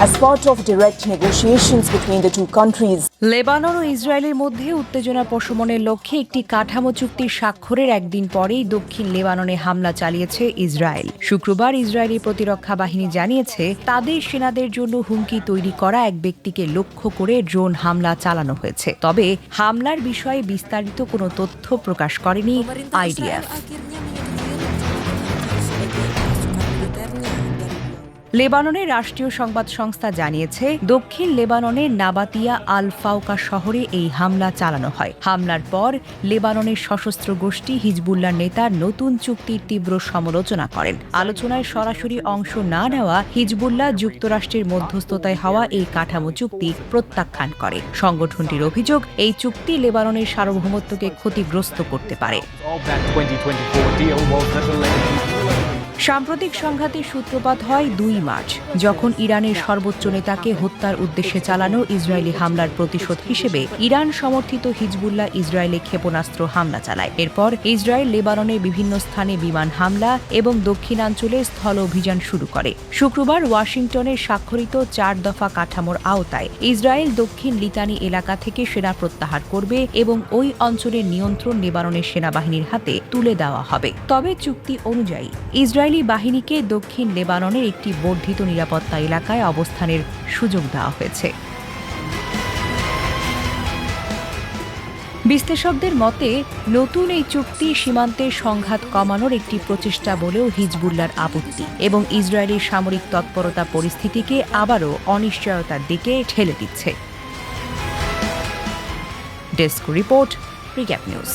as part of direct negotiations between the two countries. Lebanon ও ইসরায়েলের মধ্যে উত্তেজনা প্রশমনের লক্ষ্যে একটি কাঠামো চুক্তি স্বাক্ষরের একদিন পরেই দক্ষিণ লেবাননে হামলা চালিয়েছে ইসরায়েল। শুক্রবার ইসরায়েলি প্রতিরক্ষা বাহিনী জানিয়েছে তাদের সেনাদের জন্য হুমকি তৈরি করা এক ব্যক্তিকে লক্ষ্য করে ড্রোন হামলা চালানো হয়েছে। তবে হামলার বিষয়ে বিস্তারিত কোনো তথ্য প্রকাশ করেনি আইডিএফ। লেবাননের রাষ্ট্রীয় সংবাদ সংস্থা জানিয়েছে দক্ষিণ লেবাননের নাবাতিয়া আল ফাউকা শহরে এই হামলা চালানো হয়। হামলার পর লেবাননের সশস্ত্র গোষ্ঠী হিজবুল্লাহর নেতা নতুন চুক্তির তীব্র সমালোচনা করেন। আলোচনায় সরাসরি অংশ না নেওয়া হিজবুল্লাহ যুক্তরাষ্ট্রের মধ্যস্থতায় হওয়া এই কাঠামো চুক্তি প্রত্যাখ্যান করে। সংগঠনটির অভিযোগ, এই চুক্তি লেবাননের সার্বভৌমত্বকে ক্ষতিগ্রস্ত করতে পারে। সাম্প্রতিক সংঘাতের সূত্রপাত হয় 2 মার্চ, যখন ইরানের সর্বোচ্চ নেতাকে হত্যার উদ্দেশ্যে চালানো ইসরায়েলি হামলার প্রতিশোধ হিসেবে ইরান সমর্থিত হিজবুল্লাহ ইসরায়েলে ক্ষেপণাস্ত্র হামলা চালায়। এরপর ইসরায়েল লেবাননের বিভিন্ন স্থানে বিমান হামলা এবং দক্ষিণাঞ্চলে স্থল অভিযান শুরু করে। শুক্রবার ওয়াশিংটনের স্বাক্ষরিত 4 দফা কাঠামোর আওতায় ইসরায়েল দক্ষিণ লিতানি এলাকা থেকে সেনা প্রত্যাহার করবে এবং ওই অঞ্চলের নিয়ন্ত্রণ লেবাননের সেনাবাহিনীর হাতে তুলে দেওয়া হবে। তবে চুক্তি অনুযায়ী ইসরায়েলি বাহিনীকে দক্ষিণ লেবাননের একটি বর্ধিত নিরাপত্তা এলাকায় অবস্থানের সুযোগ দেওয়া হয়েছে। বিশ্লেষকদের মতে নতুন এই চুক্তি সীমান্তের সংঘাত কমানোর একটি প্রচেষ্টা বলেও হিজবুল্লাহর আপত্তি এবং ইসরায়েলের সামরিক তৎপরতা পরিস্থিতিকে আবারও অনিশ্চয়তার দিকে ঠেলে দিচ্ছে। Desk report, recap news.